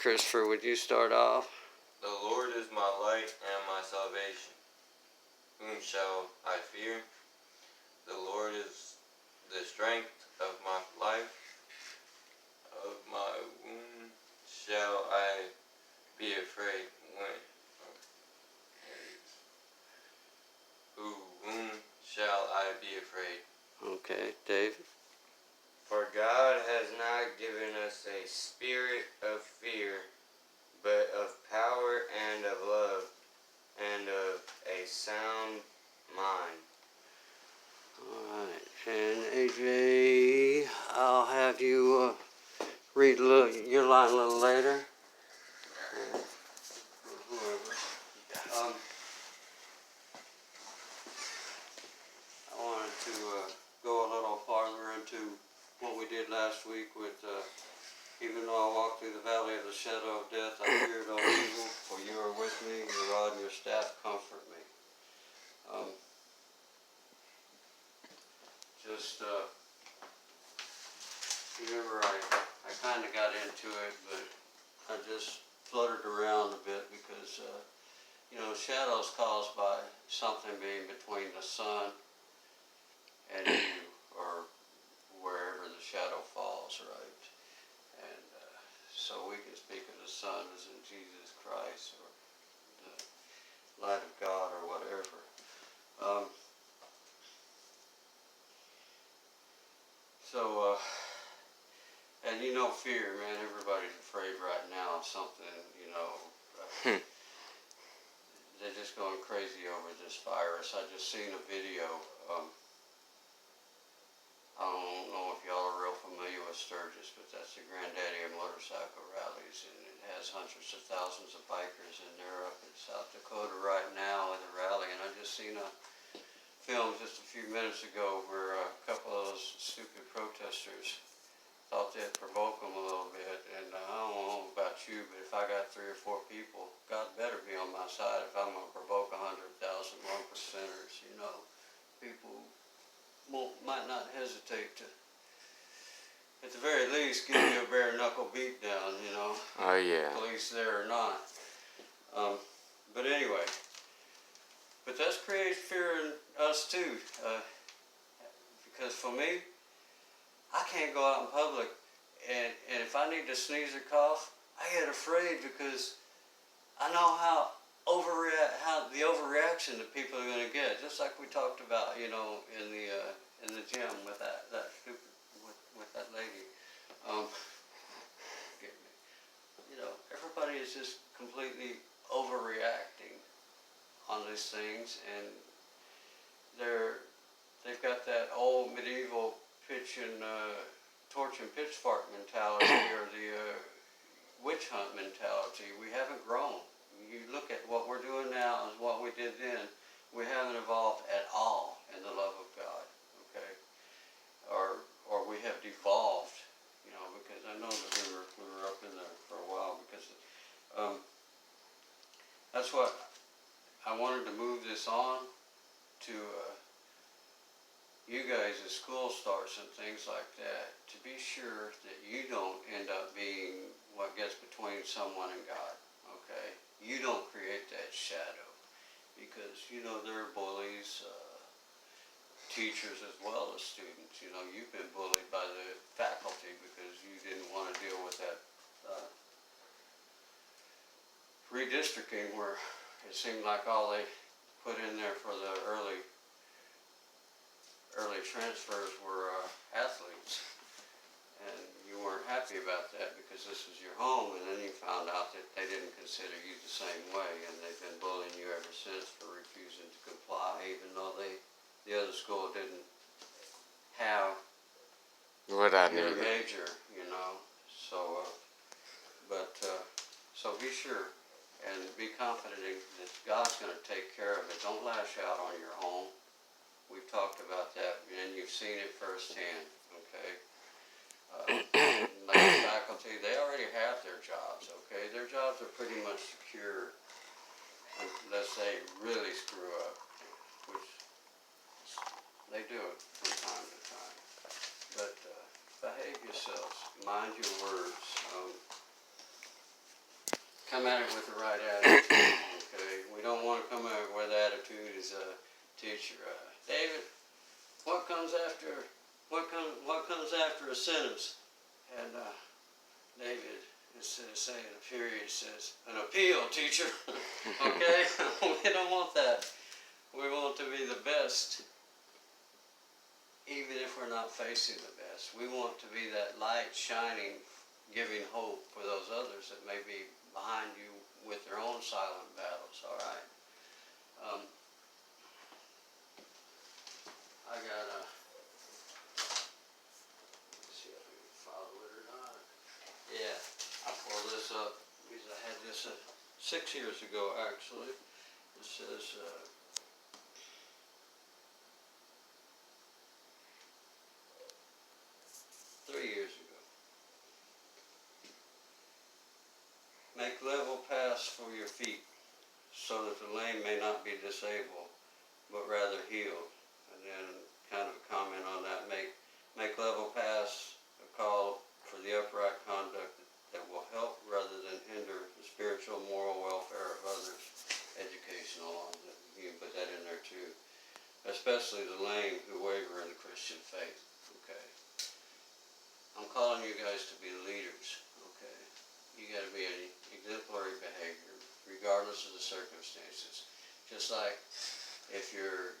Christopher, would you start off? The Lord is my light and my salvation. Whom shall I fear? The Lord is the strength of my life. Of my womb shall I be afraid. Whom shall I be afraid? Okay, David. For God has not given us a spirit of fear, but of power and of love and of a sound mind. Alright, and AJ, I'll have you read your line a little later. I wanted to go a little farther into what we did last week with, even though I walked through the valley of the shadow of death, I feared no evil, for you are with me, your rod and your staff comfort me. Remember I kind of got into it, but I just fluttered around a bit because, shadows caused by something being between the sun and you, or wherever the shadow falls, right? And so we can speak of the sun as in Jesus Christ, or the light of God, or whatever. And fear, man, everybody's afraid right now of something, they're just going crazy over this virus. I just seen a video. I don't know if y'all are real familiar with Sturgis, but that's the granddaddy of motorcycle rallies, and it has hundreds of thousands of bikers, and they're up in South Dakota right now at a rally. And I just seen a film just a few minutes ago where a couple of those stupid protesters thought they'd provoke them a little bit, and I don't know about you, but if I got 3 or 4 people, God better be on my side if I'm going to provoke 100,000 1%ers, people might not hesitate to, at the very least, give you a bare knuckle beat down, Oh, yeah. Police there or not. But anyway, but that's creates fear in us too, because for me, I can't go out in public, and if I need to sneeze or cough, I get afraid because I know how the overreaction that people are going to get. Just like we talked about, in the gym with that lady. Everybody is just completely overreacting on these things, and they've got that old medieval torch and pitchfork mentality, or the witch hunt mentality. We haven't grown. You look at what we're doing now and what we did then. We haven't evolved at all in the love of God, okay? Or we have devolved, because I know that we were up in there for a while, because that's what I wanted to move this on to. You guys, as school starts and things like that, to be sure that you don't end up being what gets between someone and God, okay? You don't create that shadow, because, there are bullies, teachers as well as students. You've been bullied by the faculty because you didn't want to deal with that redistricting, where it seemed like all they put in there for the early transfers were athletes, and you weren't happy about that because this was your home, and then you found out that they didn't consider you the same way, and they've been bullying you ever since for refusing to comply, even though the other school didn't have what I your needed. major, so so be sure and be confident that God's going to take care of it. Don't lash out on your home. We've talked about that, and you've seen it firsthand, okay? Like the faculty, they already have their jobs, okay? Their jobs are pretty much secure unless they really screw up, which they do it from time to time. But behave yourselves, mind your words. come at it with the right attitude, okay? We don't want to come at it with attitude as a teacher. David, what comes after a sentence? And David, instead of saying a period, says an appeal, teacher. Okay? We don't want that. We want to be the best, even if we're not facing the best. We want to be that light shining, giving hope for those others that may be behind you with their own silent battles, all right? I got a, let's see if I can follow it or not. Yeah, I pulled this up because I had this 6 years ago, actually. It says, 3 years ago. Make level paths for your feet, so that the lame may not be disabled, but rather healed. And then kind of a comment on that, make level paths a call for the upright conduct that will help rather than hinder the spiritual moral welfare of others. Educational, you can put that in there too. Especially the lame who waver in the Christian faith, okay? I'm calling you guys to be leaders, okay? You gotta be an exemplary behavior, regardless of the circumstances. Just like if you're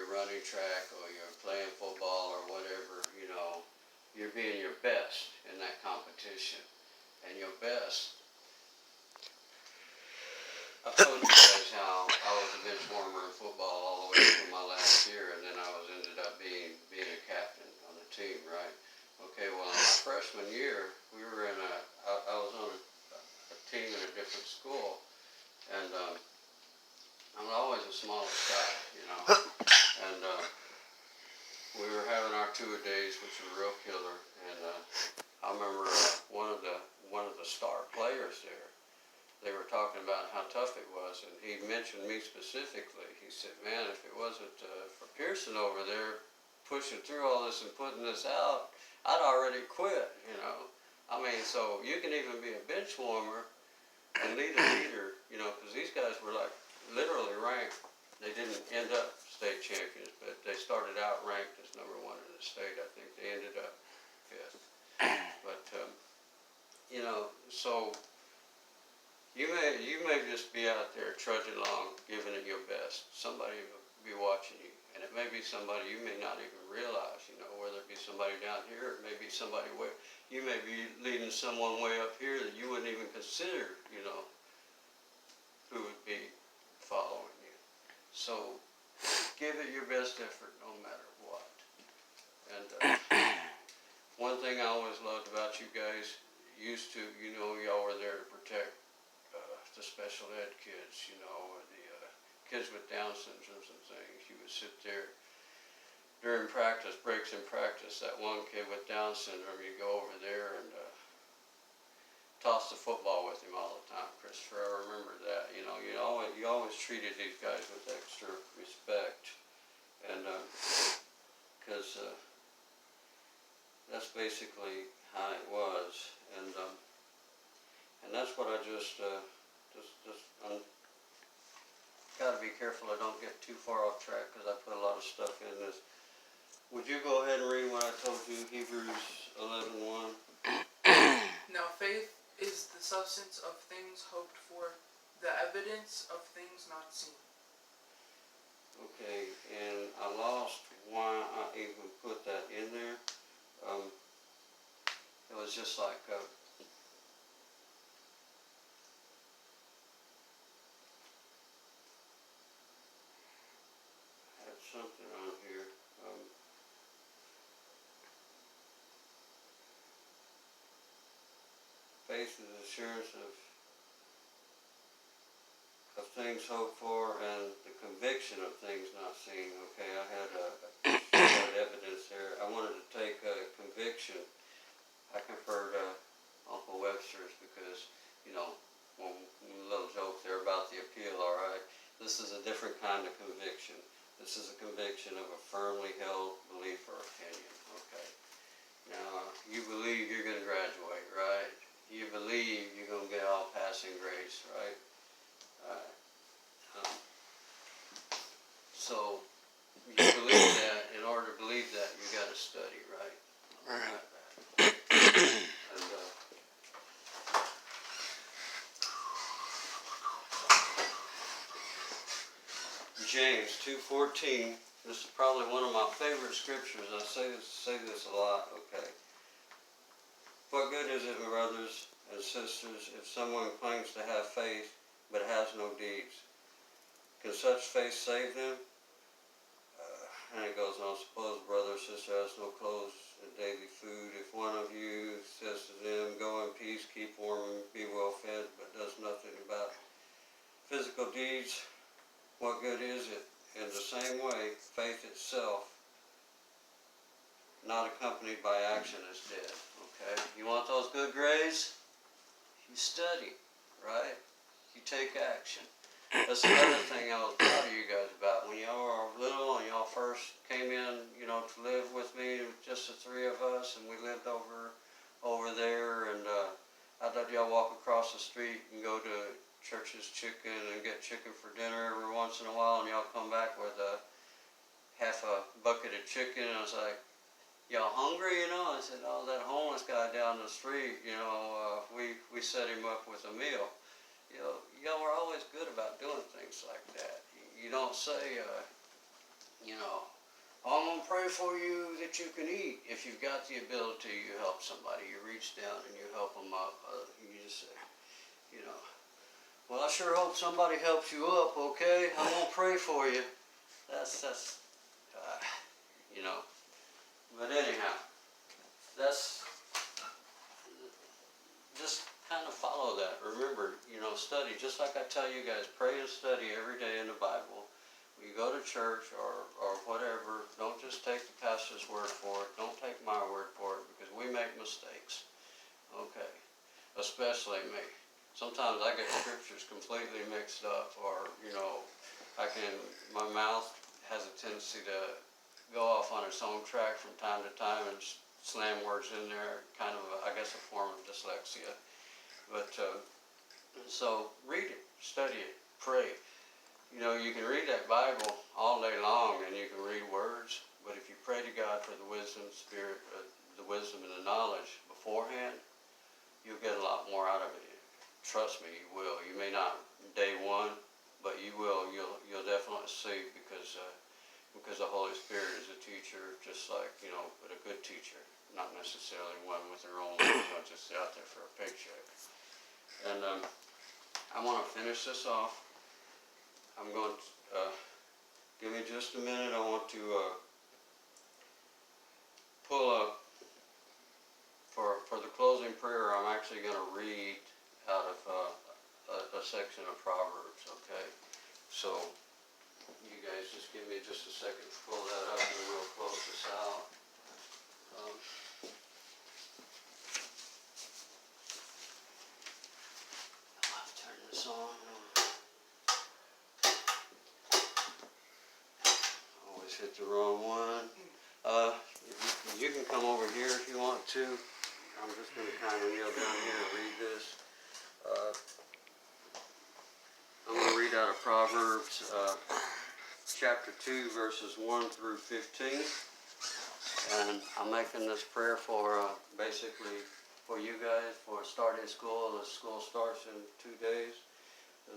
running track or you're playing football or whatever, you're being your best in that competition. And your best, I've told you guys how I was a bench warmer in football all the way through my last year, and then I ended up being a captain on the team, right? Okay, well, in my freshman year, I was on a team in a different school, and I'm always the smallest guy, and we were having our two-a-days, which was a real killer, and I remember one of the star players there, they were talking about how tough it was, and he mentioned me specifically. He said, man, if it wasn't for Pearson over there pushing through all this and putting this out, I'd already quit, I mean, so you can even be a bench warmer and lead a leader, because these guys were like literally ranked. They didn't end up state champions, but they started out ranked as #1 in the state. I think they ended up 5th. But, so you may just be out there trudging along, giving it your best. Somebody will be watching you, and it may be somebody you may not even realize, whether it be somebody down here, it may be somebody where you may be leading someone way up here that you wouldn't even consider, who would be following you. So give it your best effort no matter what. And one thing I always loved about you guys, y'all were there to protect the special ed kids, or the kids with Down syndromes and things. You would sit there during practice, breaks in practice, that one kid with Down syndrome, you go over there and toss the football with him all the time. Christopher, I remember that. You always treated these guys with extra respect, and because that's basically how it was, and that's what I just gotta be careful I don't get too far off track because I put a lot of stuff in this. Would you go ahead and read what I told you, Hebrews 11:1? Now faith is the substance of things hoped for, the evidence of things not seen. Okay, and I lost why I even put that in there. It was just like I had something on here. Faith is assurance of things hoped for and the conviction of things not seen. Okay, I had evidence there. I wanted to take conviction. I preferred Uncle Webster's because, one little joke there about the appeal, all right? This is a different kind of conviction. This is a conviction of a firmly held belief or opinion, okay? Now, you believe you're going to graduate, right? You believe you're going to get all passing grades. grace, right? So, you believe that, in order to believe that, you gotta study, right? And, James 2:14, this is probably one of my favorite scriptures. I say this a lot, okay. What good is it, brothers and sisters, if someone claims to have faith but has no deeds? Can such faith save them? And it goes on, suppose brother or sister has no clothes and daily food. If one of you says to them, go in peace, keep warm, and be well fed, but does nothing about physical deeds, what good is it? In the same way, faith itself, not accompanied by action, is dead. Okay? You want those good grades? You study, right? You take action. That's another thing I was proud of you guys about. When y'all were little and y'all first came in, to live with me, just the three of us, and we lived over there, and I'd let y'all walk across the street and go to Church's Chicken and get chicken for dinner every once in a while, and y'all come back with half a bucket of chicken, and I was like, y'all hungry, I said, oh, that homeless guy down the street, we set him up with a meal. Y'all were always good about doing things like that. You don't say, I'm going to pray for you that you can eat. If you've got the ability, you help somebody. You reach down and you help them up. You just say, well, I sure hope somebody helps you up, okay? I'm going to pray for you. That's But anyhow, that's, just kind of follow that. Remember, study. Just like I tell you guys, pray and study every day in the Bible. When you go to church or whatever, don't just take the pastor's word for it. Don't take my word for it, because we make mistakes. Okay? Especially me. Sometimes I get scriptures completely mixed up, or, my mouth has a tendency to go off on its own track from time to time and slam words in there, kind of, I guess, a form of dyslexia. But, so read it, study it, pray. You can read that Bible all day long and you can read words, but if you pray to God for the wisdom, spirit, the wisdom and the knowledge beforehand, you'll get a lot more out of it. Trust me, you will. You may not day one, but you will. You'll definitely see, because the Holy Spirit is a teacher, just like, but a good teacher, not necessarily one with their own language, just out there for a paycheck. And I want to finish this off. I'm going to, give me just a minute. I want to pull up, for the closing prayer, I'm actually going to read out of a section of Proverbs, okay? So, you guys just give me just a second to pull that up and we'll close this out. I'll turn this on. Always hit the wrong one. You can come over here if you want to. I'm just going to kind of kneel down here and read this. I'm going to read out of Proverbs chapter 2, verses 1 through 15. And I'm making this prayer for basically for you guys for starting school. The school starts in 2 days.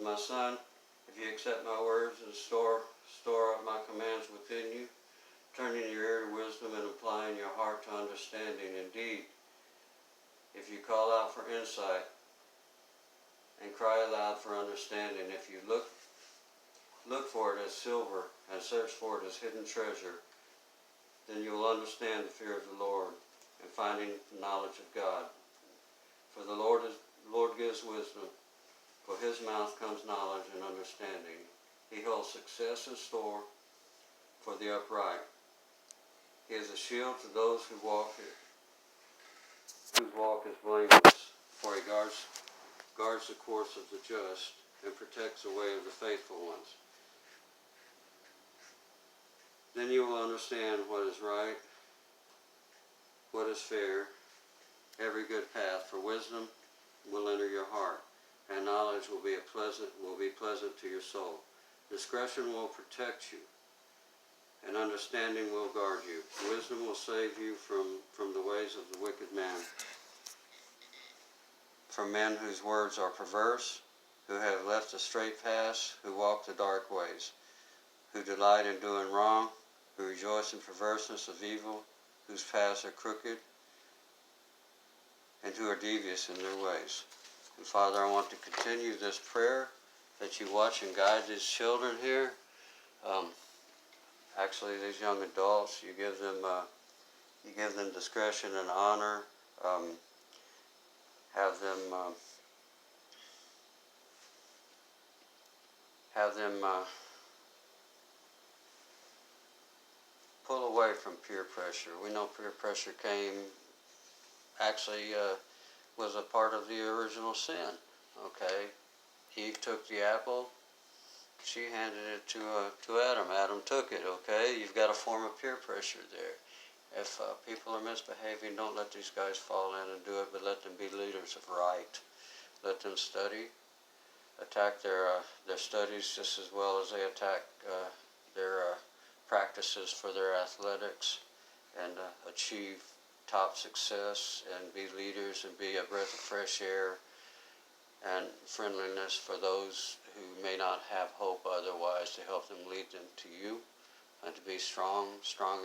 My son, if you accept my words and store up my commands within you, turning your ear to wisdom and applying your heart to understanding. Indeed, if you call out for insight and cry aloud for understanding, if you look for it as silver and search for it as hidden treasure, then you will understand the fear of the Lord and finding the knowledge of God. For the Lord gives wisdom. For his mouth comes knowledge and understanding. He holds success in store for the upright. He is a shield to those whose walk is blameless. For he guards the course of the just and protects the way of the faithful ones. Then you will understand what is right, what is fair, every good path. For wisdom will enter your heart, and knowledge knowledge will be pleasant to your soul. Discretion will protect you, and understanding will guard you. Wisdom will save you from the ways of the wicked man, from men whose words are perverse, who have left the straight paths, who walk the dark ways, who delight in doing wrong, who rejoice in perverseness of evil, whose paths are crooked, and who are devious in their ways. And Father, I want to continue this prayer that you watch and guide these children here. Actually, these young adults, you give them discretion and honor. Have them pull away from peer pressure. We know peer pressure was a part of the original sin. Okay, Eve took the apple. She handed it to Adam. Adam took it. Okay, you've got a form of peer pressure there. If people are misbehaving, don't let these guys fall in and do it, but let them be leaders of right. Let them study, attack their studies just as well as they attack their practices for their athletics, and achieve top success and be leaders and be a breath of fresh air and friendliness for those who may not have hope otherwise, to help them lead them to you, and to be strong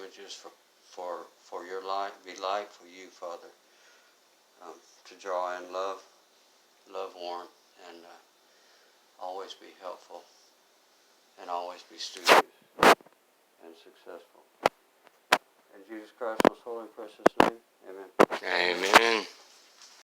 images for your light, be light for you, Father, to draw in love warm, and always be helpful, and always be studious and successful. In Jesus Christ's most holy and precious name, amen. Amen.